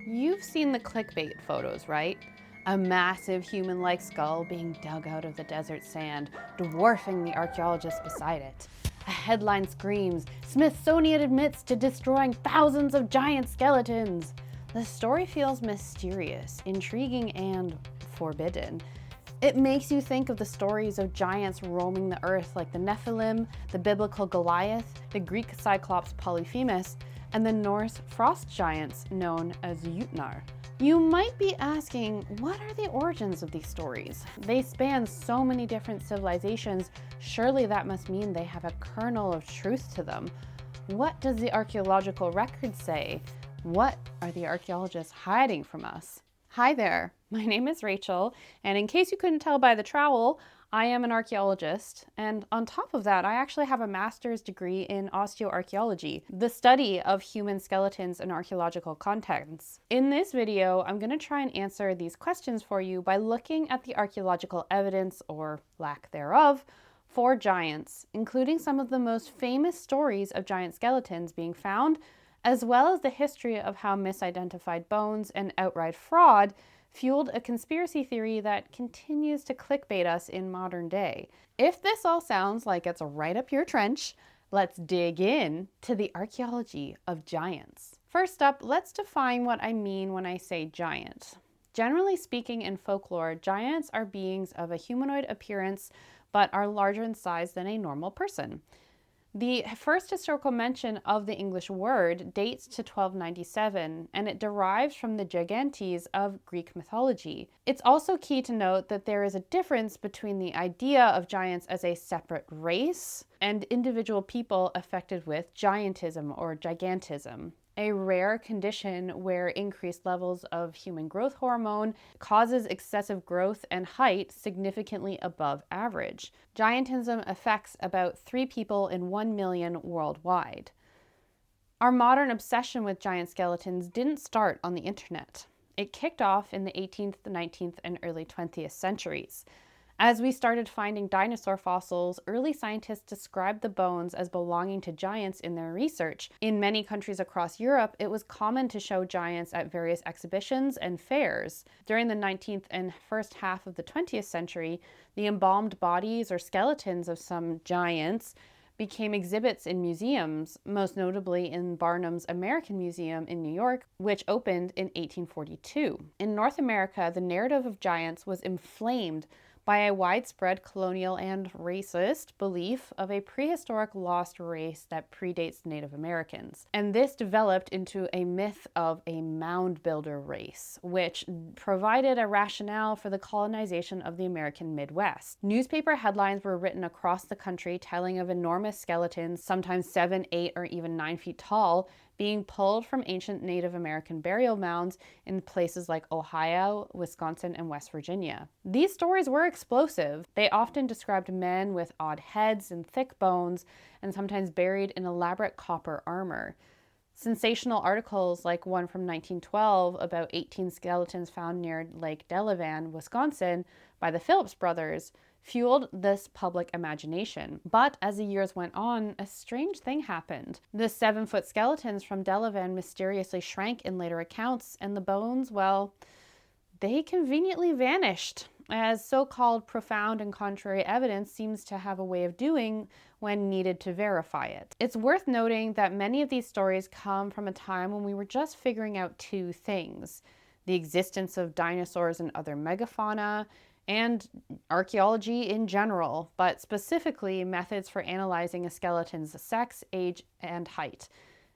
You've seen the clickbait photos, right? A massive human-like skull being dug out of the desert sand, dwarfing the archaeologist beside it. A headline screams, "Smithsonian admits to destroying thousands of giant skeletons." The story feels mysterious, intriguing, and forbidden. It makes you think of the stories of giants roaming the earth like the Nephilim, the biblical Goliath, the Greek cyclops Polyphemus, and the Norse frost giants known as Utnar. You might be asking, what are the origins of these stories? They span so many different civilizations, surely that must mean they have a kernel of truth to them. What does the archaeological record say? What are the archaeologists hiding from us? Hi there, my name is Rachel, and in case you couldn't tell by the trowel, I am an archaeologist, and on top of that, I actually have a master's degree in osteoarchaeology, the study of human skeletons in archaeological contexts. In this video, I'm going to try and answer these questions for you by looking at the archaeological evidence, or lack thereof, for giants, including some of the most famous stories of giant skeletons being found, as well as the history of how misidentified bones and outright fraud fueled a conspiracy theory that continues to clickbait us in modern day. If this all sounds like it's right up your trench, let's dig in to the archaeology of giants. First up, let's define what I mean when I say giant. Generally speaking, in folklore, giants are beings of a humanoid appearance but are larger in size than a normal person. The first historical mention of the English word dates to 1297, and it derives from the Gigantes of Greek mythology. It's also key to note that there is a difference between the idea of giants as a separate race and individual people affected with giantism or gigantism, a rare condition where increased levels of human growth hormone causes excessive growth and height significantly above average. Giantism affects about 3 people in 1 million worldwide. Our modern obsession with giant skeletons didn't start on the internet. It kicked off in the 18th, 19th, and early 20th centuries. As we started finding dinosaur fossils, early scientists described the bones as belonging to giants in their research. In many countries across Europe, it was common to show giants at various exhibitions and fairs. During the 19th and first half of the 20th century, the embalmed bodies or skeletons of some giants became exhibits in museums, most notably in Barnum's American Museum in New York, which opened in 1842. In North America, the narrative of giants was inflamed by a widespread colonial and racist belief of a prehistoric lost race that predates Native Americans. And this developed into a myth of a mound builder race, which provided a rationale for the colonization of the American Midwest. Newspaper headlines were written across the country telling of enormous skeletons, sometimes 7, 8, or even 9 feet tall, being pulled from ancient Native American burial mounds in places like Ohio, Wisconsin, and West Virginia. These stories were explosive. They often described men with odd heads and thick bones, and sometimes buried in elaborate copper armor. Sensational articles like one from 1912 about 18 skeletons found near Lake Delavan, Wisconsin, by the Phillips brothers fueled this public imagination. But as the years went on, a strange thing happened. The 7-foot skeletons from Delavan mysteriously shrank in later accounts, and the bones, well, they conveniently vanished, as so-called profound and contrary evidence seems to have a way of doing when needed to verify it. It's worth noting that many of these stories come from a time when we were just figuring out 2 things: the existence of dinosaurs and other megafauna, and archaeology in general, but specifically methods for analyzing a skeleton's sex, age, and height.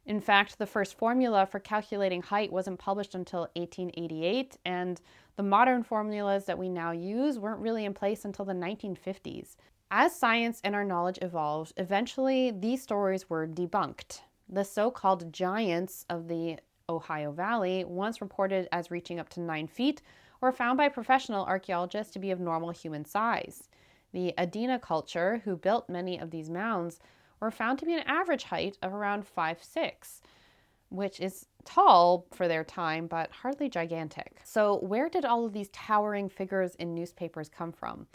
In fact, the first formula for calculating height wasn't published until 1888, and the modern formulas that we now use weren't really in place until the 1950s. As science and our knowledge evolved, eventually these stories were debunked. The so-called giants of the Ohio Valley, once reported as reaching up to 9 feet, were found by professional archaeologists to be of normal human size. The Adena culture, who built many of these mounds, were found to be an average height of around 5'6", which is tall for their time, but hardly gigantic. So where did all of these towering figures in newspapers come from?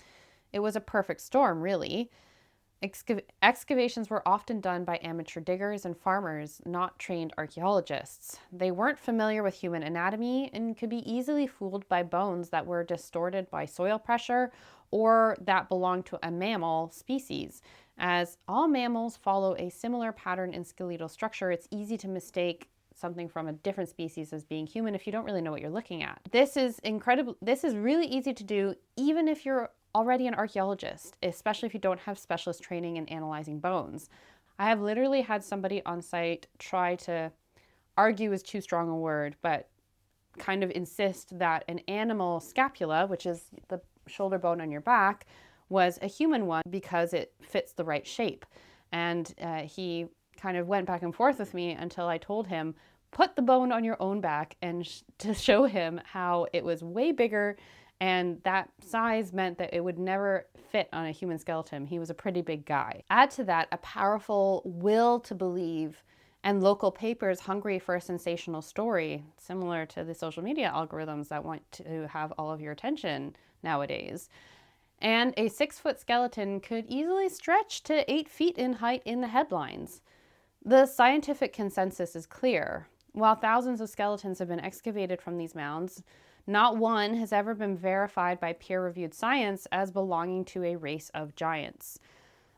It was a perfect storm, really. Excavations were often done by amateur diggers and farmers, not trained archaeologists. They weren't familiar with human anatomy and could be easily fooled by bones that were distorted by soil pressure or that belonged to a mammal species. As all mammals follow a similar pattern in skeletal structure, it's easy to mistake something from a different species as being human if you don't really know what you're looking at. This is really easy to do even if you're already an archaeologist, especially if you don't have specialist training in analyzing bones. I have literally had somebody on site try to argue is too strong a word, but kind of insist that an animal scapula, which is the shoulder bone on your back, was a human one because it fits the right shape. And he kind of went back and forth with me until I told him, put the bone on your own back, and to show him how it was way bigger, and that size meant that it would never fit on a human skeleton. He was a pretty big guy. Add to that a powerful will to believe and local papers hungry for a sensational story, similar to the social media algorithms that want to have all of your attention nowadays. And a 6-foot skeleton could easily stretch to 8 feet in height in the headlines. The scientific consensus is clear. While thousands of skeletons have been excavated from these mounds, not one has ever been verified by peer-reviewed science as belonging to a race of giants.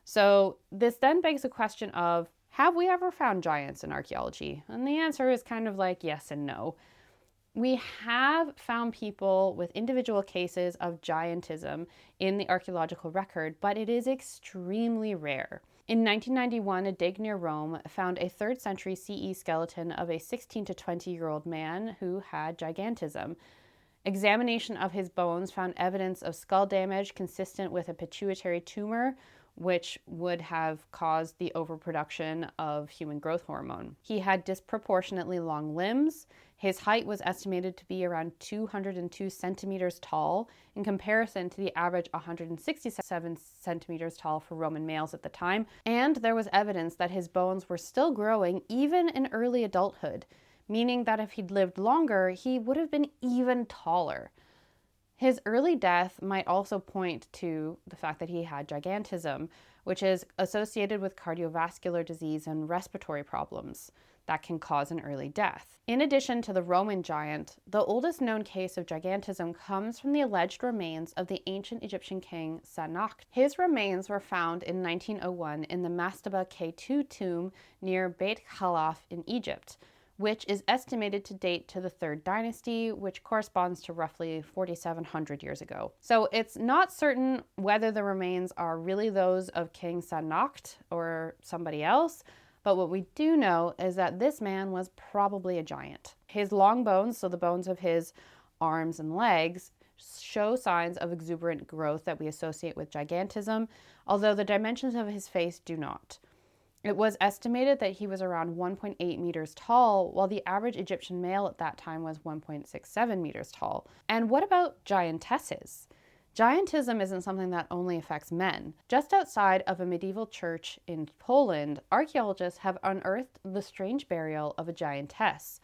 So this then begs the question of, have we ever found giants in archaeology? And the answer is kind of like yes and no. We have found people with individual cases of giantism in the archaeological record, but it is extremely rare. In 1991, a dig near Rome found a 3rd century CE skeleton of a 16 to 20-year-old man who had gigantism. Examination of his bones found evidence of skull damage consistent with a pituitary tumor, which would have caused the overproduction of human growth hormone. He had disproportionately long limbs. His height was estimated to be around 202 centimeters tall in comparison to the average 167 centimeters tall for Roman males at the time. And there was evidence that his bones were still growing even in early adulthood, meaning that if he'd lived longer, he would have been even taller. His early death might also point to the fact that he had gigantism, which is associated with cardiovascular disease and respiratory problems that can cause an early death. In addition to the Roman giant, the oldest known case of gigantism comes from the alleged remains of the ancient Egyptian king Sennacherib. His remains were found in 1901 in the Mastaba K2 tomb near Beit Khalaf in Egypt, which is estimated to date to the 3rd dynasty, which corresponds to roughly 4,700 years ago. So it's not certain whether the remains are really those of King Sennacherib or somebody else, but what we do know is that this man was probably a giant. His long bones, so the bones of his arms and legs, show signs of exuberant growth that we associate with gigantism, although the dimensions of his face do not. It was estimated that he was around 1.8 meters tall, while the average Egyptian male at that time was 1.67 meters tall. And what about giantesses? Giantism isn't something that only affects men. Just outside of a medieval church in Poland, archaeologists have unearthed the strange burial of a giantess.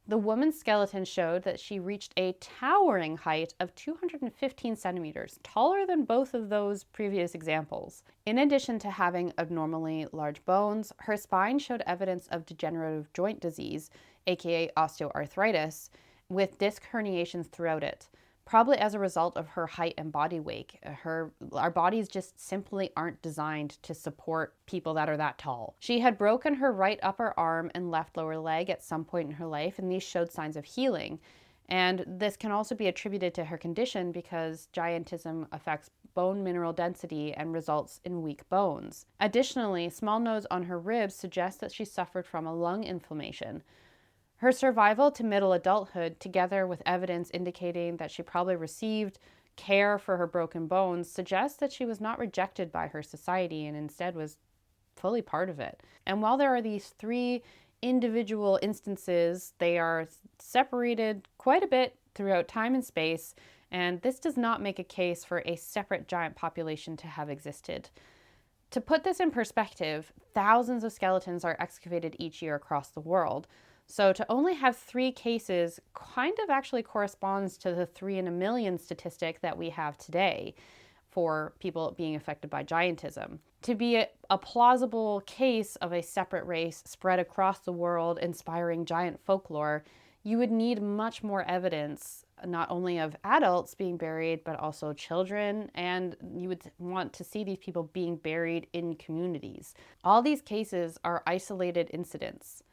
The woman's skeleton showed that she reached a towering height of 215 centimeters, taller than both of those previous examples. In addition to having abnormally large bones, her spine showed evidence of degenerative joint disease, aka osteoarthritis, with disc herniations throughout it. Probably as a result of her height and body weight. Our bodies just simply aren't designed to support people that are that tall. She had broken her right upper arm and left lower leg at some point in her life, and these showed signs of healing. And this can also be attributed to her condition because giantism affects bone mineral density and results in weak bones. Additionally, small nodes on her ribs suggest that she suffered from a lung inflammation. Her survival to middle adulthood, together with evidence indicating that she probably received care for her broken bones, suggests that she was not rejected by her society and instead was fully part of it. And while there are these 3 individual instances, they are separated quite a bit throughout time and space, and this does not make a case for a separate giant population to have existed. To put this in perspective, thousands of skeletons are excavated each year across the world. So to only have 3 cases kind of actually corresponds to the 3 in a million statistic that we have today for people being affected by giantism. To be a plausible case of a separate race spread across the world inspiring giant folklore, you would need much more evidence, not only of adults being buried, but also children, and you would want to see these people being buried in communities. All these cases are isolated incidents.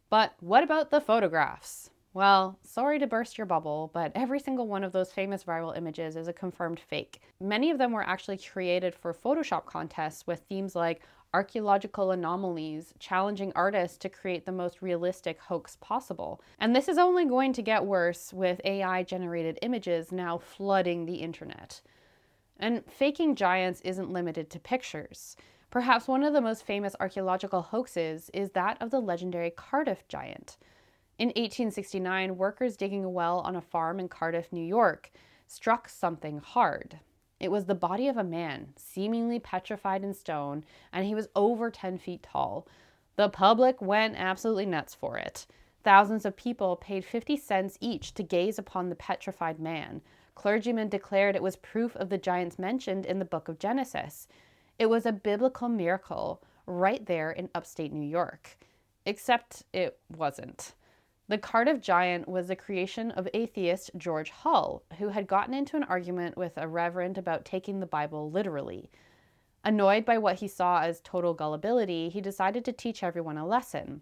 But what about the photographs? Well, sorry to burst your bubble, but every single one of those famous viral images is a confirmed fake. Many of them were actually created for Photoshop contests with themes like archaeological anomalies, challenging artists to create the most realistic hoax possible. And this is only going to get worse with AI-generated images now flooding the internet. And faking giants isn't limited to pictures. Perhaps one of the most famous archaeological hoaxes is that of the legendary Cardiff giant. In 1869, workers digging a well on a farm in Cardiff, New York, struck something hard. It was the body of a man, seemingly petrified in stone, and he was over 10 feet tall. The public went absolutely nuts for it. Thousands of people paid 50 cents each to gaze upon the petrified man. Clergymen declared it was proof of the giants mentioned in the book of Genesis. It was a biblical miracle right there in upstate New York. Except it wasn't. The Cardiff giant was the creation of atheist George Hull, who had gotten into an argument with a reverend about taking the Bible literally. Annoyed by what he saw as total gullibility, he decided to teach everyone a lesson.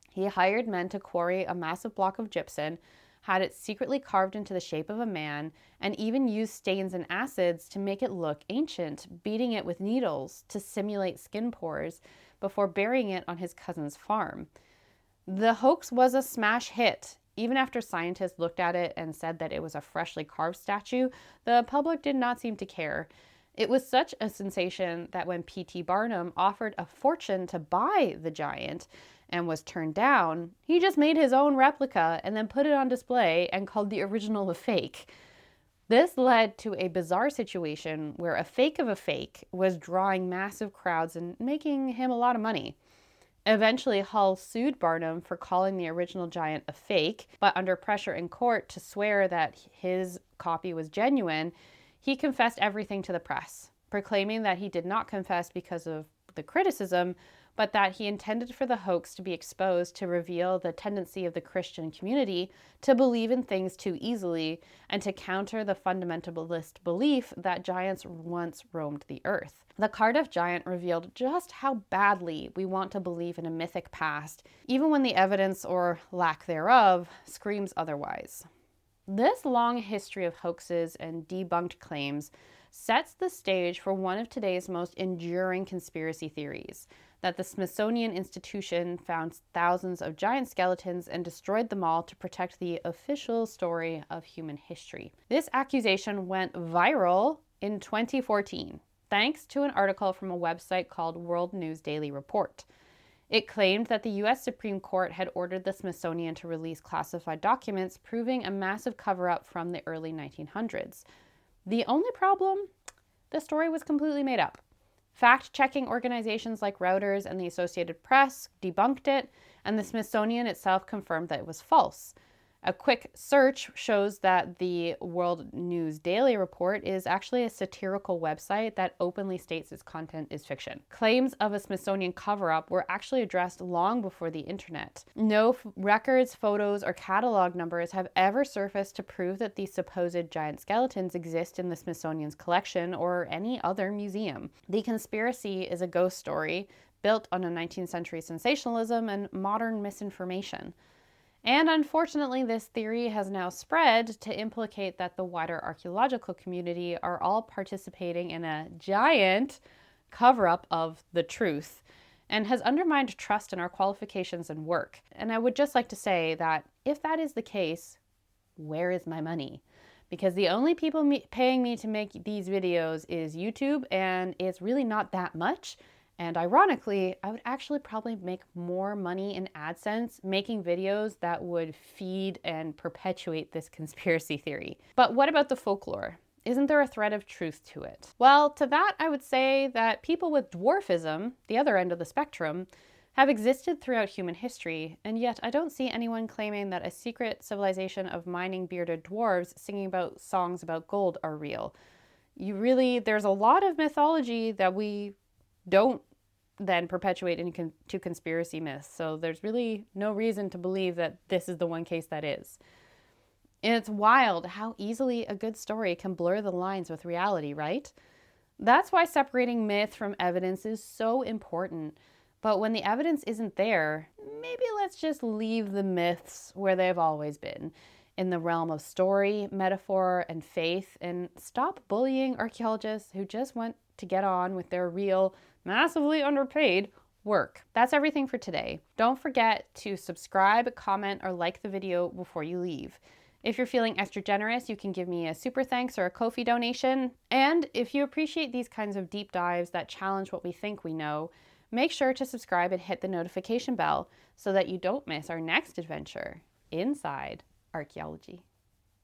He hired men to quarry a massive block of gypsum, had it secretly carved into the shape of a man, and even used stains and acids to make it look ancient, beating it with needles to simulate skin pores before burying it on his cousin's farm. The hoax was a smash hit. Even after scientists looked at it and said that it was a freshly carved statue, the public did not seem to care. It was such a sensation that when P.T. Barnum offered a fortune to buy the giant and was turned down, he just made his own replica and then put it on display and called the original a fake. This led to a bizarre situation where a fake of a fake was drawing massive crowds and making him a lot of money. Eventually, Hull sued Barnum for calling the original giant a fake, but under pressure in court to swear that his copy was genuine, he confessed everything to the press, proclaiming that he did not confess because of the criticism, but that he intended for the hoax to be exposed to reveal the tendency of the Christian community to believe in things too easily and to counter the fundamentalist belief that giants once roamed the earth. The Cardiff giant revealed just how badly we want to believe in a mythic past, even when the evidence, or lack thereof, screams otherwise. This long history of hoaxes and debunked claims sets the stage for one of today's most enduring conspiracy theories, that the Smithsonian Institution found thousands of giant skeletons and destroyed them all to protect the official story of human history. This accusation went viral in 2014, thanks to an article from a website called World News Daily Report. It claimed that the U.S. Supreme Court had ordered the Smithsonian to release classified documents proving a massive cover-up from the early 1900s. The only problem? The story was completely made up. Fact-checking organizations like Reuters and the Associated Press debunked it, and the Smithsonian itself confirmed that it was false. A quick search shows that the World News Daily Report is actually a satirical website that openly states its content is fiction. Claims of a Smithsonian cover-up were actually addressed long before the internet. No records, photos, or catalog numbers have ever surfaced to prove that these supposed giant skeletons exist in the Smithsonian's collection or any other museum. The conspiracy is a ghost story built on a 19th century sensationalism and modern misinformation. And unfortunately, this theory has now spread to implicate that the wider archaeological community are all participating in a giant cover-up of the truth, and has undermined trust in our qualifications and work. And I would just like to say that if that is the case, where is my money? Because the only people paying me to make these videos is YouTube, and it's really not that much. And ironically, I would actually probably make more money in AdSense making videos that would feed and perpetuate this conspiracy theory. But what about the folklore? Isn't there a thread of truth to it? Well, to that I would say that people with dwarfism, the other end of the spectrum, have existed throughout human history, and yet I don't see anyone claiming that a secret civilization of mining bearded dwarves singing about songs about gold are real. There's a lot of mythology that we don't then perpetuate into conspiracy myths. So there's really no reason to believe that this is the one case that is. And it's wild how easily a good story can blur the lines with reality, right? That's why separating myth from evidence is so important. But when the evidence isn't there, maybe let's just leave the myths where they've always been, in the realm of story, metaphor, and faith, and stop bullying archaeologists who just want to get on with their real, massively underpaid work. That's everything for today. Don't forget to subscribe, comment, or like the video before you leave. If you're feeling extra generous, you can give me a super thanks or a Ko-fi donation. And if you appreciate these kinds of deep dives that challenge what we think we know, make sure to subscribe and hit the notification bell so that you don't miss our next adventure inside archaeology.